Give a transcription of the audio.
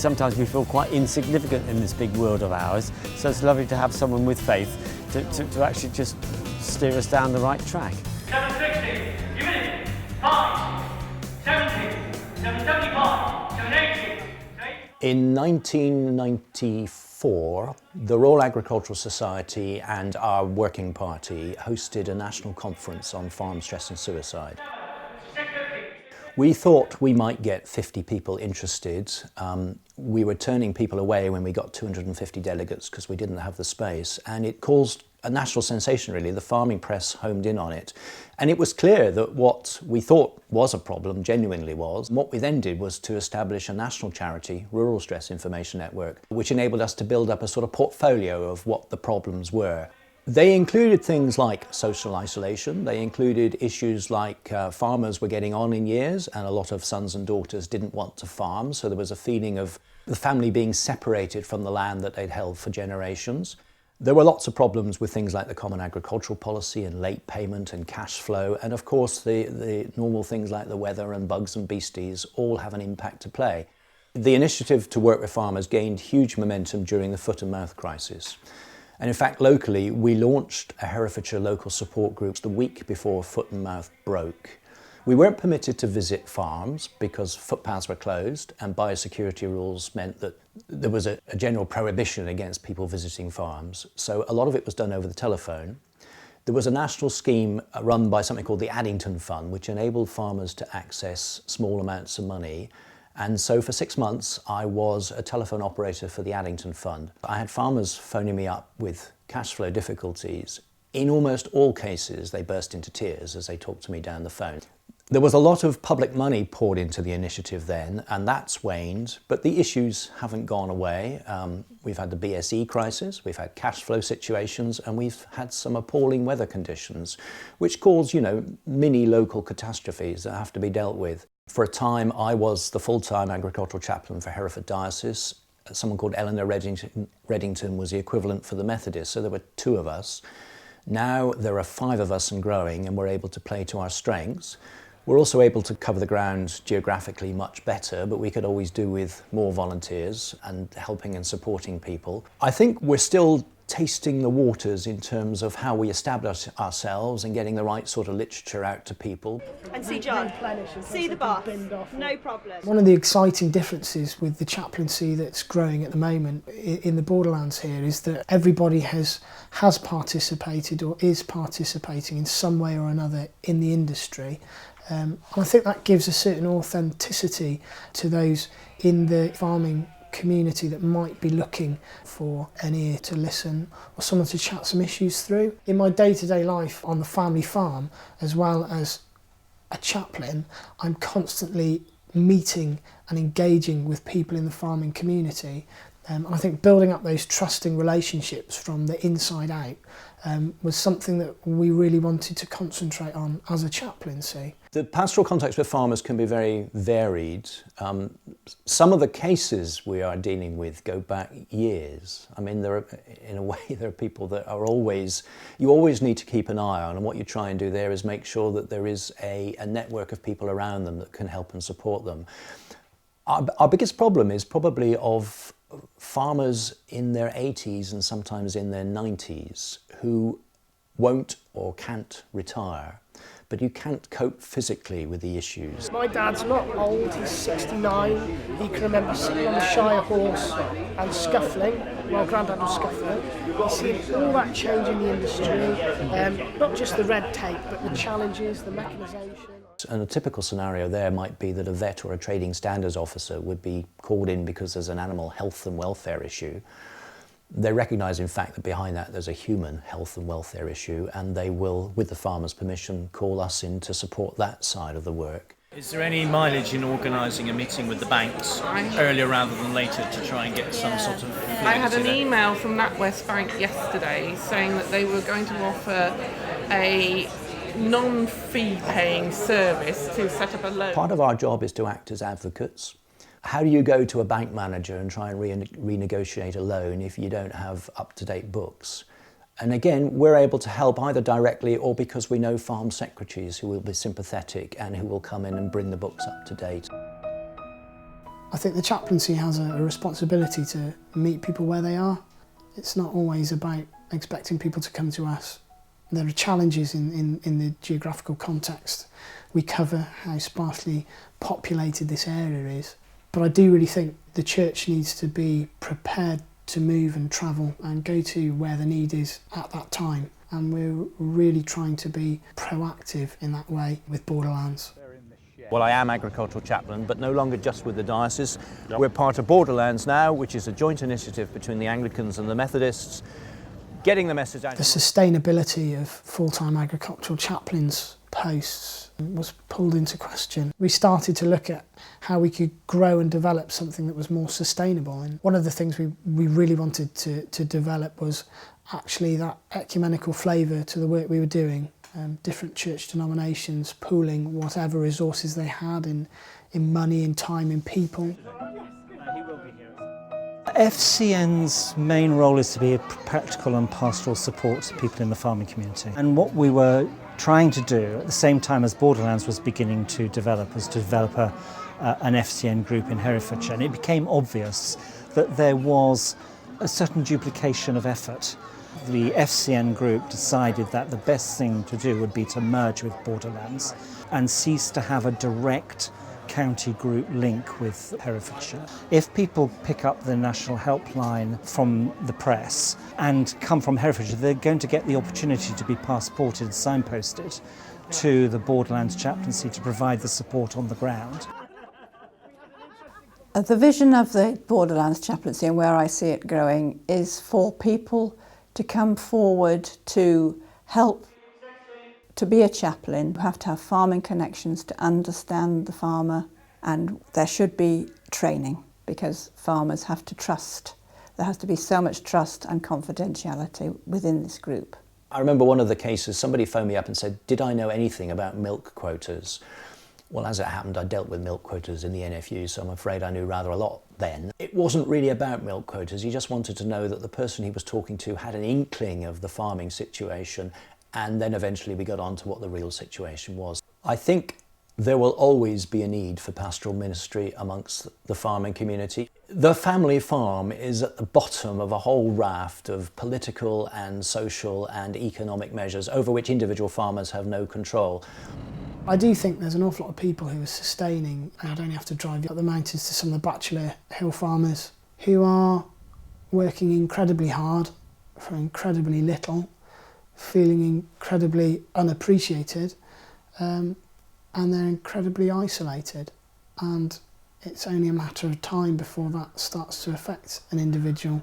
sometimes we feel quite insignificant in this big world of ours, so it's lovely to have someone with faith to actually just steer us down the right track. 760, you in? 5, 70, 775, 780. In 1994, the Royal Agricultural Society and our working party hosted a national conference on farm stress and suicide. We thought we might get 50 people interested. We were turning people away when we got 250 delegates because we didn't have the space, and it caused a national sensation really. The farming press homed in on it, and it was clear that what we thought was a problem genuinely was. What we then did was to establish a national charity, Rural Stress Information Network, which enabled us to build up a sort of portfolio of what the problems were. They included things like social isolation. They included issues like farmers were getting on in years and a lot of sons and daughters didn't want to farm, so there was a feeling of the family being separated from the land that they'd held for generations. There were lots of problems with things like the Common Agricultural Policy and late payment and cash flow, and of course the normal things like the weather and bugs and beasties all have an impact to play. The initiative to work with farmers gained huge momentum during the foot and mouth crisis. And in fact, locally, we launched a Herefordshire local support group the week before foot and mouth broke. We weren't permitted to visit farms because footpaths were closed, and biosecurity rules meant that there was a general prohibition against people visiting farms. So a lot of it was done over the telephone. There was a national scheme run by something called the Addington Fund, which enabled farmers to access small amounts of money. And so for 6 months, I was a telephone operator for the Addington Fund. I had farmers phoning me up with cash flow difficulties. In almost all cases, they burst into tears as they talked to me down the phone. There was a lot of public money poured into the initiative then, and that's waned, but the issues haven't gone away. We've had the BSE crisis, we've had cash flow situations, and we've had some appalling weather conditions, which cause, mini local catastrophes that have to be dealt with. For a time, I was the full-time agricultural chaplain for Hereford Diocese. Someone called Eleanor Reddington was the equivalent for the Methodists, so there were 2 of us. Now there are 5 of us and growing, and we're able to play to our strengths. We're also able to cover the ground geographically much better, but we could always do with more volunteers and helping and supporting people. I think we're still tasting the waters in terms of how we establish ourselves and getting the right sort of literature out to people. And see John, see the bath, no problem. One of the exciting differences with the chaplaincy that's growing at the moment in the Borderlands here is that everybody has participated or is participating in some way or another in the industry. And I think that gives a certain authenticity to those in the farming community that might be looking for an ear to listen or someone to chat some issues through. In my day-to-day life on the family farm, as well as a chaplain, I'm constantly meeting and engaging with people in the farming community. I think building up those trusting relationships from the inside out was something that we really wanted to concentrate on as a chaplaincy. The pastoral context with farmers can be very varied. Some of the cases we are dealing with go back years. I mean, there are people that are you always need to keep an eye on, and what you try and do there is make sure that there is a network of people around them that can help and support them. Our biggest problem is probably of farmers in their 80s and sometimes in their 90s who won't or can't retire, but you can't cope physically with the issues. My dad's not old, he's 69. He can remember sitting on the Shire horse and scuffling while Grandad was scuffling. He's seen all that change in the industry, not just the red tape, but the challenges, the mechanisation. And a typical scenario there might be that a vet or a trading standards officer would be called in because there's an animal health and welfare issue. They recognise, in fact, that behind that there's a human health and welfare issue, and they will, with the farmer's permission, call us in to support that side of the work. Is there any mileage in organising a meeting with the banks earlier rather than later to try and get some sort of... I had an email from NatWest Bank yesterday saying that they were going to offer a non-fee paying service to set up a loan. Part of our job is to act as advocates. How do you go to a bank manager and try and renegotiate a loan if you don't have up-to-date books? And again, we're able to help either directly or because we know farm secretaries who will be sympathetic and who will come in and bring the books up to date. I think the chaplaincy has a responsibility to meet people where they are. It's not always about expecting people to come to us. There are challenges in the geographical context we cover, how sparsely populated this area is. But I do really think the church needs to be prepared to move and travel and go to where the need is at that time. And we're really trying to be proactive in that way with Borderlands. Well, I am agricultural chaplain, but no longer just with the diocese. Yep. We're part of Borderlands now, which is a joint initiative between the Anglicans and the Methodists, getting the message out. The sustainability of full-time agricultural chaplains posts was pulled into question. We started to look at how we could grow and develop something that was more sustainable. And one of the things we really wanted to develop was actually that ecumenical flavour to the work we were doing. Different church denominations pooling whatever resources they had in money, in time, in people. FCN's main role is to be a practical and pastoral support to people in the farming community. And what we were trying to do at the same time as Borderlands was beginning to develop was to develop an FCN group in Herefordshire. And it became obvious that there was a certain duplication of effort. The FCN group decided that the best thing to do would be to merge with Borderlands and cease to have a direct county group link with Herefordshire. If people pick up the national helpline from the press and come from Herefordshire, they're going to get the opportunity to be passported and signposted to the Borderlands chaplaincy to provide the support on the ground. The vision of the Borderlands chaplaincy and where I see it growing is for people to come forward to help. To be a chaplain, you have to have farming connections to understand the farmer, and there should be training because farmers have to trust. There has to be so much trust and confidentiality within this group. I remember one of the cases, somebody phoned me up and said, did I know anything about milk quotas? Well, as it happened, I dealt with milk quotas in the NFU, so I'm afraid I knew rather a lot then. It wasn't really about milk quotas. He just wanted to know that the person he was talking to had an inkling of the farming situation, and then eventually we got on to what the real situation was. I think there will always be a need for pastoral ministry amongst the farming community. The family farm is at the bottom of a whole raft of political and social and economic measures over which individual farmers have no control. I do think there's an awful lot of people who are sustaining, and I don't have to drive up the mountains to some of the bachelor hill farmers who are working incredibly hard for incredibly little, feeling incredibly unappreciated, and they're incredibly isolated. And it's only a matter of time before that starts to affect an individual.